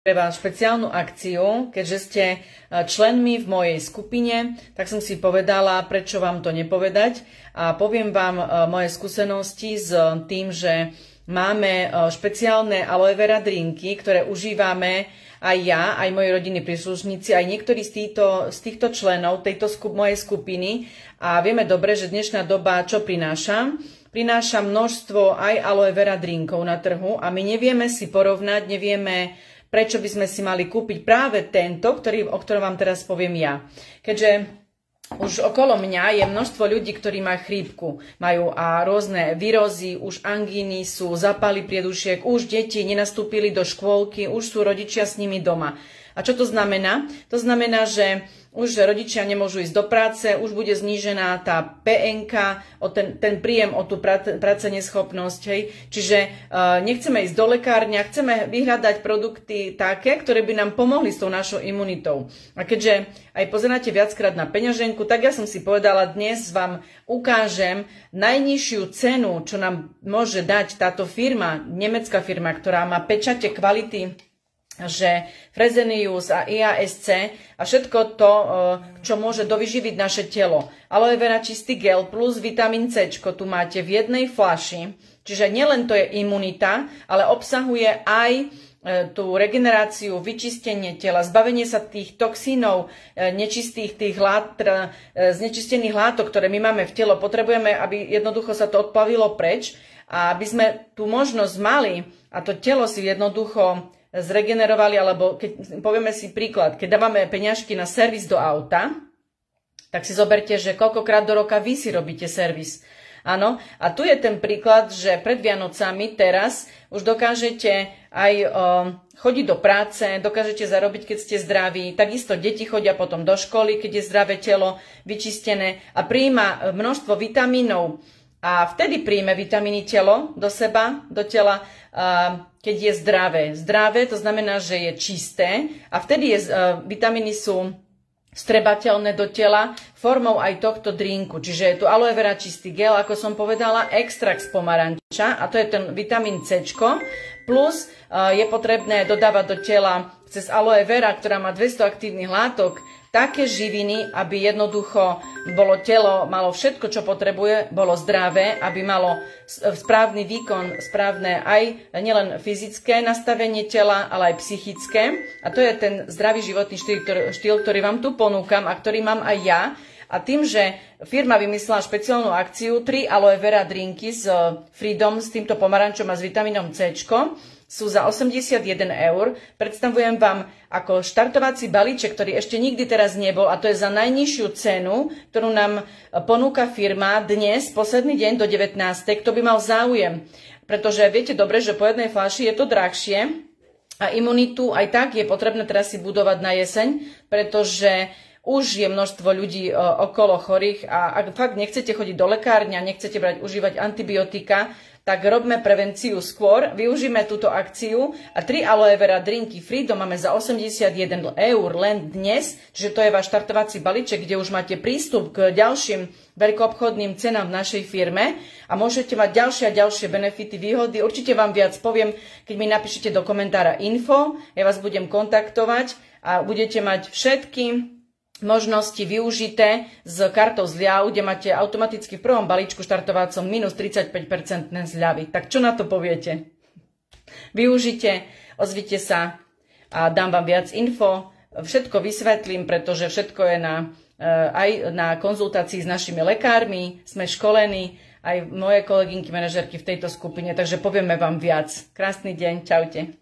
pre vás špeciálnu akciu, keďže ste členmi v mojej skupine, tak som si povedala, prečo vám to nepovedať a poviem vám moje skúsenosti s tým, že máme špeciálne aloe vera drinky, ktoré užívame aj ja, aj moji rodinní príslušníci, aj niektorí z týchto členov tejto mojej skupiny a vieme dobre, že dnešná doba čo prináša? Prináša množstvo aj aloe vera drinkov na trhu a my nevieme si porovnať, nevieme, prečo by sme si mali kúpiť práve tento, o ktorom vám teraz poviem ja. Keďže už okolo mňa je množstvo ľudí, ktorí majú chrípku, majú a rôzne vírozy, už angíny sú, zápaly priedušiek, už deti nenastúpili do škôlky, už sú rodičia s nimi doma. A čo to znamená? To znamená, že už rodičia nemôžu ísť do práce, už bude znížená tá PNK, ten príjem o tú práceneschopnosť. Hej. Čiže nechceme ísť do lekárne, chceme vyhľadať produkty také, ktoré by nám pomohli s tou našou imunitou. A keďže aj pozeráte viackrát na peňaženku, tak ja som si povedala, dnes vám ukážem najnižšiu cenu, čo nám môže dať táto firma, nemecká firma, ktorá má pečate kvality, že Fresenius a IASC a všetko to, čo môže dovyživiť naše telo. Aloe vera čistý gel plus vitamín C, tu máte v jednej fľaši. Čiže nielen to je imunita, ale obsahuje aj tú regeneráciu, vyčistenie tela, zbavenie sa tých toxínov, nečistých znečistených látok, ktoré my máme v telo. Potrebujeme, aby jednoducho sa to odplavilo preč a aby sme tú možnosť mali a to telo si jednoducho zregenerovali, alebo keď povieme si príklad, keď dávame peňažky na servis do auta, tak si zoberte, že koľkokrát do roka vy si robíte servis. Áno, a tu je ten príklad, že pred Vianocami teraz už dokážete aj chodiť do práce, dokážete zarobiť, keď ste zdraví, takisto deti chodia potom do školy, keď je zdravé telo vyčistené a prijíma množstvo vitamínov. A vtedy príjme vitamíny telo do seba, do tela, keď je zdravé. Zdravé to znamená, že je čisté a vtedy vitamíny sú vstrebateľné do tela formou aj tohto drinku. Čiže je tu aloe vera čistý gel, ako som povedala, extrakt z pomaranča a to je ten vitamín C, plus je potrebné dodávať do tela cez aloe vera, ktorá má 200 aktívnych látok, také živiny, aby jednoducho telo malo všetko, čo potrebuje, bolo zdravé, aby malo správny výkon, správne aj nielen fyzické nastavenie tela, ale aj psychické. A to je ten zdravý životný štýl, ktorý vám tu ponúkam a ktorý mám aj ja. A tým, že firma vymyslela špeciálnu akciu 3 aloe vera drinky s Freedom, s týmto pomarančom a s vitamínom C, sú za 81 €. Predstavujem vám ako štartovací balíček, ktorý ešte nikdy teraz nebol a to je za najnižšiu cenu, ktorú nám ponúka firma dnes, posledný deň do 19. Kto by mal záujem. Pretože viete dobre, že po jednej fľaši je to drahšie a imunitu aj tak je potrebné teraz si budovať na jeseň, pretože už je množstvo ľudí okolo chorých a ak fakt nechcete chodiť do lekárne a nechcete užívať antibiotika, tak robme prevenciu skôr, využíme túto akciu a 3 aloe vera drinky Freedom máme za 81 € len dnes, čiže to je váš štartovací balíček, kde už máte prístup k ďalším veľkoobchodným cenám v našej firme a môžete mať ďalšie a ďalšie benefity, výhody. Určite vám viac poviem, keď mi napíšete do komentára info, ja vás budem kontaktovať a budete mať všetky možnosti využité s kartou zľav, kde máte automaticky v prvom balíčku štartovacom minus 35% zľavy. Tak čo na to poviete? Využite, ozvite sa a dám vám viac info. Všetko vysvetlím, pretože všetko je aj na konzultácii s našimi lekármi. Sme školení, aj moje kolegynky, manažerky v tejto skupine, takže povieme vám viac. Krásny deň, čaute.